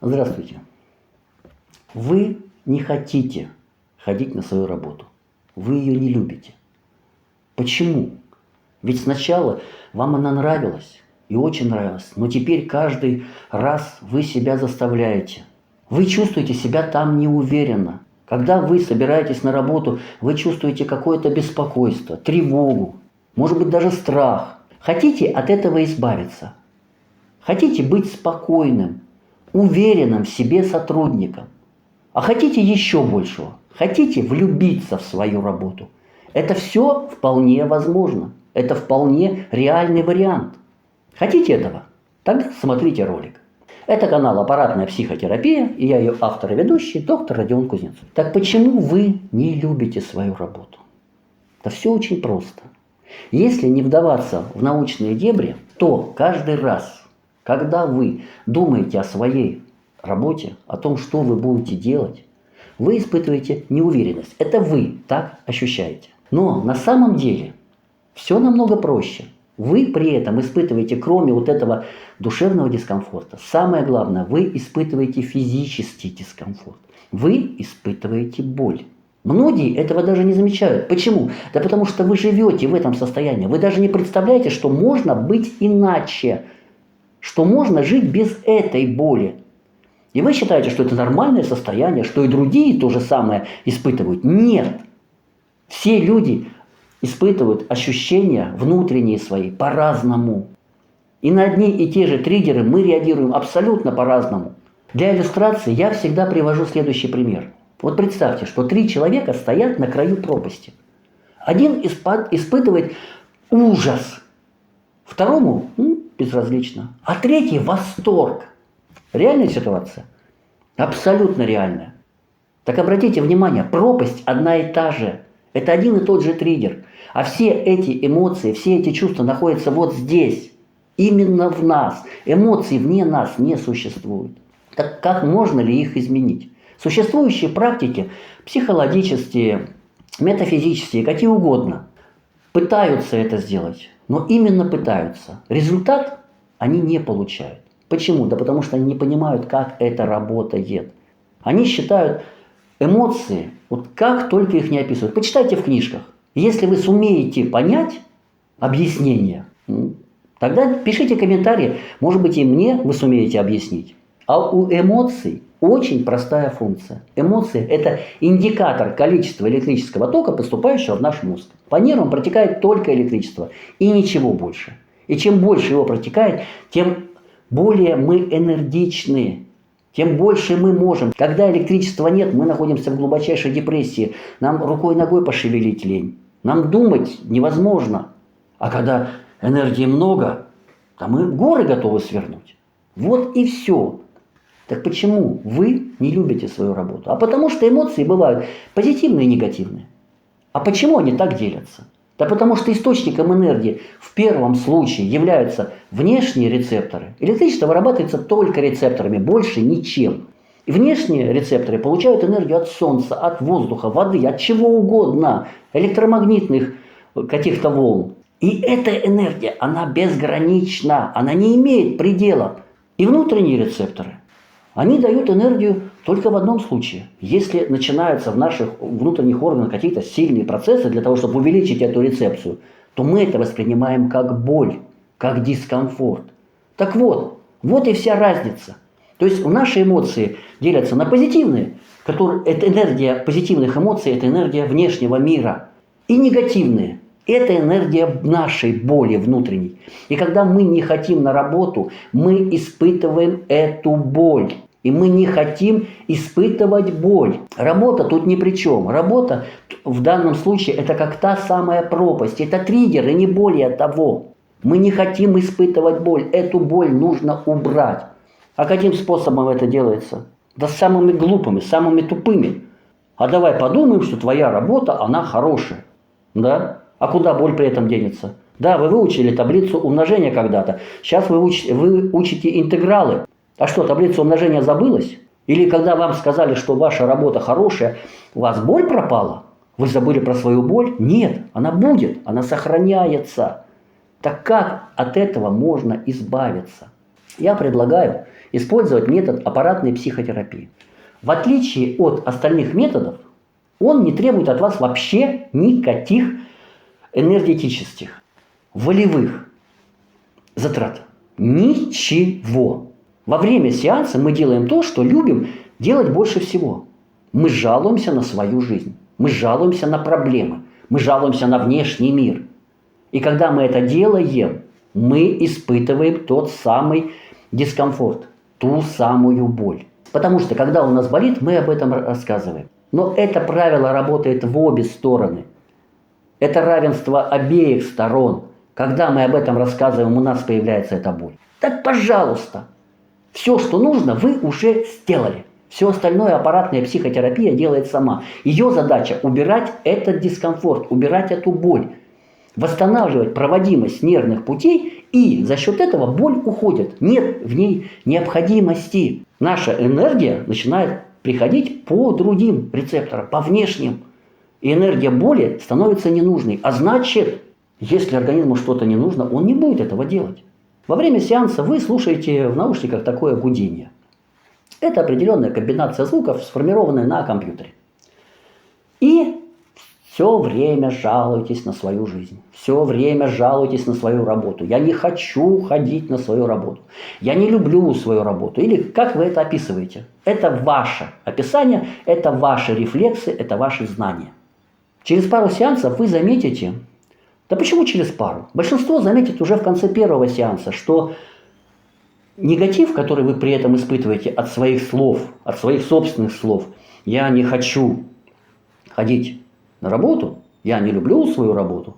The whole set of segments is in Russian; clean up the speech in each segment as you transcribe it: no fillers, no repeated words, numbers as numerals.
Здравствуйте. Вы не хотите ходить на свою работу. Вы ее не любите. Почему? Ведь сначала вам она нравилась и очень нравилась, но теперь каждый раз вы себя заставляете. Вы чувствуете себя там неуверенно. Когда вы собираетесь на работу, вы чувствуете какое-то беспокойство, тревогу, может быть даже страх. Хотите от этого избавиться? Хотите быть спокойным, уверенным в себе сотрудником? А хотите еще большего? Хотите влюбиться в свою работу? Это все вполне возможно. Это вполне реальный вариант. Хотите этого? Тогда смотрите ролик. Это канал «Аппаратная психотерапия», и я ее автор и ведущий, доктор Родион Кузнецов. Так почему вы не любите свою работу? Да все очень просто. Если не вдаваться в научные дебри, то каждый раз, когда вы думаете о своей работе, о том, что вы будете делать, вы испытываете неуверенность. Это вы так ощущаете. Но на самом деле все намного проще. Вы при этом испытываете, кроме вот этого душевного дискомфорта, самое главное, вы испытываете физический дискомфорт. Вы испытываете боль. Многие этого даже не замечают. Почему? Да потому что вы живете в этом состоянии. Вы даже не представляете, что можно быть иначе. Что можно жить без этой боли. И вы считаете, что это нормальное состояние, что и другие то же самое испытывают. Нет. Все люди испытывают ощущения внутренние свои по-разному. И на одни и те же триггеры мы реагируем абсолютно по-разному. Для иллюстрации я всегда привожу следующий пример. Вот представьте, что 3 человека стоят на краю пропасти. Один испытывает ужас, второму безразлично, а третий восторг. Реальная ситуация? Абсолютно реальная. Так обратите внимание, пропасть одна и та же. Это один и тот же триггер. А все эти эмоции, все эти чувства находятся вот здесь. Именно в нас. Эмоций вне нас не существует. Так как можно ли их изменить? Существующие практики, психологические, метафизические, какие угодно, пытаются это сделать. Но именно пытаются. Результат они не получают. Почему? Да потому что они не понимают, как это работает. Они считают эмоции, вот как только их не описывают. Почитайте в книжках. Если вы сумеете понять объяснение, тогда пишите комментарии. Может быть, и мне вы сумеете объяснить. А у эмоций очень простая функция. Эмоции – это индикатор количества электрического тока, поступающего в наш мозг. По нервам протекает только электричество и ничего больше. И чем больше его протекает, тем более мы энергичны, тем больше мы можем. Когда электричества нет, мы находимся в глубочайшей депрессии. Нам рукой и ногой пошевелить лень. Нам думать невозможно. А когда энергии много, то мы горы готовы свернуть. Вот и все. Так почему вы не любите свою работу? А потому что эмоции бывают позитивные и негативные. А почему они так делятся? Да потому что источником энергии в первом случае являются внешние рецепторы. Электричество вырабатывается только рецепторами, больше ничем. И внешние рецепторы получают энергию от солнца, от воздуха, воды, от чего угодно, электромагнитных каких-то волн. И эта энергия, она безгранична, она не имеет предела. И внутренние рецепторы, они дают энергию только в одном случае. Если начинаются в наших внутренних органах какие-то сильные процессы для того, чтобы увеличить эту рецепцию, то мы это воспринимаем как боль, как дискомфорт. Так вот, вот и вся разница. То есть наши эмоции делятся на позитивные, это энергия позитивных эмоций, это энергия внешнего мира. И негативные. Это энергия нашей боли внутренней. И когда мы не хотим на работу, мы испытываем эту боль. И мы не хотим испытывать боль. Работа тут ни при чем. Работа в данном случае это как та самая пропасть. Это триггер и не более того. Мы не хотим испытывать боль. Эту боль нужно убрать. А каким способом это делается? Да самыми глупыми, самыми тупыми. А давай подумаем, что твоя работа, она хорошая. Да? А куда боль при этом денется? Да, вы выучили таблицу умножения когда-то. Сейчас вы учите интегралы. А что, таблица умножения забылась? Или когда вам сказали, что ваша работа хорошая, у вас боль пропала? Вы забыли про свою боль? Нет, она будет, она сохраняется. Так как от этого можно избавиться? Я предлагаю использовать метод аппаратной психотерапии. В отличие от остальных методов, он не требует от вас вообще никаких энергетических, волевых затрат. Ничего. Во время сеанса мы делаем то, что любим делать больше всего. Мы жалуемся на свою жизнь. Мы жалуемся на проблемы. Мы жалуемся на внешний мир. И когда мы это делаем, мы испытываем тот самый дискомфорт, ту самую боль. Потому что когда у нас болит, мы об этом рассказываем. Но это правило работает в обе стороны. Это равенство обеих сторон. Когда мы об этом рассказываем, у нас появляется эта боль. Так, пожалуйста, все, что нужно, вы уже сделали. Все остальное аппаратная психотерапия делает сама. Ее задача – убирать этот дискомфорт, убирать эту боль, восстанавливать проводимость нервных путей, и за счет этого боль уходит. Нет в ней необходимости. Наша энергия начинает приходить по другим рецепторам, по внешним. И энергия боли становится ненужной. А значит, если организму что-то не нужно, он не будет этого делать. Во время сеанса вы слушаете в наушниках такое гудение. Это определенная комбинация звуков, сформированная на компьютере. И все время жалуетесь на свою жизнь. Все время жалуетесь на свою работу. Я не хочу ходить на свою работу. Я не люблю свою работу. Или как вы это описываете? Это ваше описание, это ваши рефлексы, это ваши знания. Через пару сеансов вы заметите, да почему через пару? Большинство заметит уже в конце первого сеанса, что негатив, который вы при этом испытываете от своих слов, от своих собственных слов, я не хочу ходить на работу, я не люблю свою работу,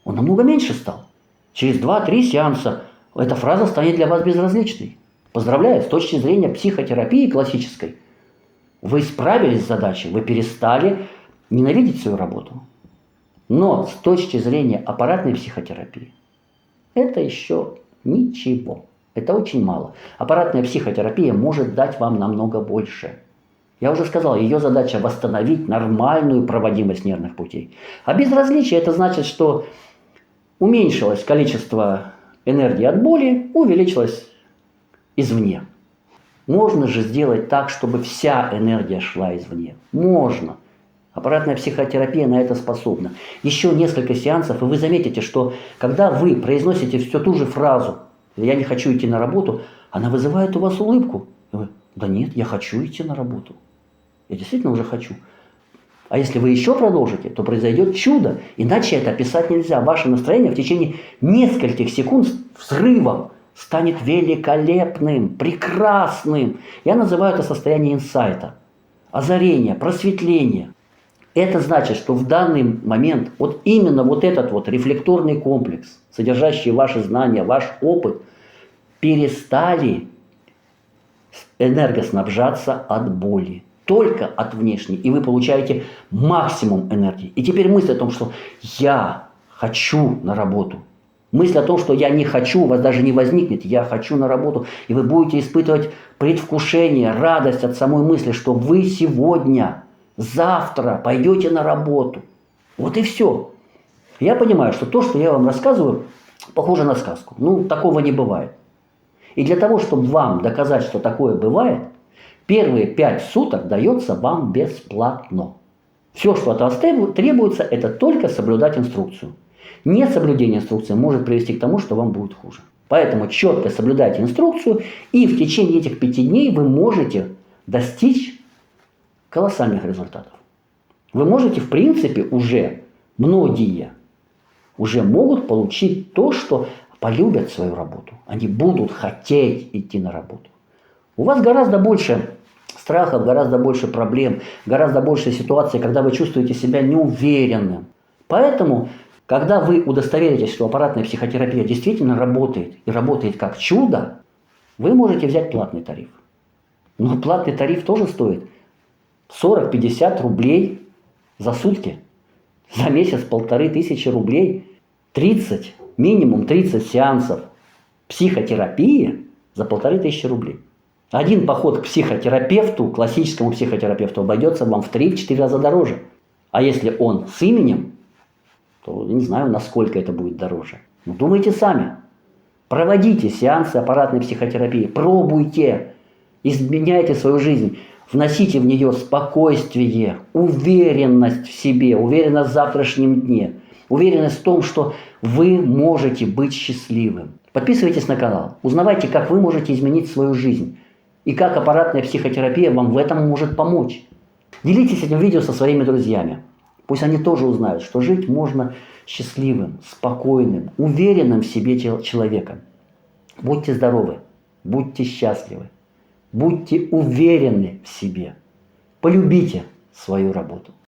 он намного меньше стал. Через 2-3 сеанса эта фраза станет для вас безразличной. Поздравляю, с точки зрения психотерапии классической, вы справились с задачей, вы перестали ненавидеть свою работу. Но с точки зрения аппаратной психотерапии это еще ничего. Это очень мало. Аппаратная психотерапия может дать вам намного больше. Я уже сказал, ее задача восстановить нормальную проводимость нервных путей. А безразличие это значит, что уменьшилось количество энергии от боли, увеличилось извне. Можно же сделать так, чтобы вся энергия шла извне. Можно. Аппаратная психотерапия на это способна. Еще несколько сеансов, и вы заметите, что когда вы произносите всю ту же фразу «я не хочу идти на работу», она вызывает у вас улыбку. И вы: да нет, я хочу идти на работу. Я действительно уже хочу. А если вы еще продолжите, то произойдет чудо. Иначе это описать нельзя. Ваше настроение в течение нескольких секунд взрывом станет великолепным, прекрасным. Я называю это состояние инсайта, озарения, просветления. Это значит, что в данный момент вот именно вот этот вот рефлекторный комплекс, содержащий ваши знания, ваш опыт, перестали энергоснабжаться от боли. Только от внешней. И вы получаете максимум энергии. И теперь мысль о том, что я хочу на работу. Мысль о том, что я не хочу, у вас даже не возникнет. Я хочу на работу. И вы будете испытывать предвкушение, радость от самой мысли, что вы сегодня, завтра пойдете на работу. Вот и все. Я понимаю, что то, что я вам рассказываю, похоже на сказку. Ну, такого не бывает. И для того, чтобы вам доказать, что такое бывает, первые 5 суток дается вам бесплатно. Все, что от вас требуется, это только соблюдать инструкцию. Несоблюдение инструкции может привести к тому, что вам будет хуже. Поэтому четко соблюдайте инструкцию, и в течение этих 5 дней вы можете достичь колоссальных результатов. Вы можете, в принципе, многие уже могут получить то, что полюбят свою работу. Они будут хотеть идти на работу. У вас гораздо больше страхов, гораздо больше проблем, гораздо больше ситуаций, когда вы чувствуете себя неуверенным. Поэтому, когда вы удостоверитесь, что аппаратная психотерапия действительно работает и работает как чудо, вы можете взять платный тариф. Но платный тариф тоже стоит 40-50 рублей за сутки. За месяц 1500 рублей. Минимум 30 сеансов психотерапии за 1500 рублей. Один поход к психотерапевту, классическому психотерапевту, обойдется вам в 3-4 раза дороже. А если он с именем, то не знаю, насколько это будет дороже. Но думайте сами. Проводите сеансы аппаратной психотерапии, пробуйте, изменяйте свою жизнь, вносите в нее спокойствие, уверенность в себе, уверенность в завтрашнем дне, уверенность в том, что вы можете быть счастливым. Подписывайтесь на канал, узнавайте, как вы можете изменить свою жизнь и как аппаратная психотерапия вам в этом может помочь. Делитесь этим видео со своими друзьями. Пусть они тоже узнают, что жить можно счастливым, спокойным, уверенным в себе человеком. Будьте здоровы, будьте счастливы, будьте уверены в себе. Полюбите свою работу.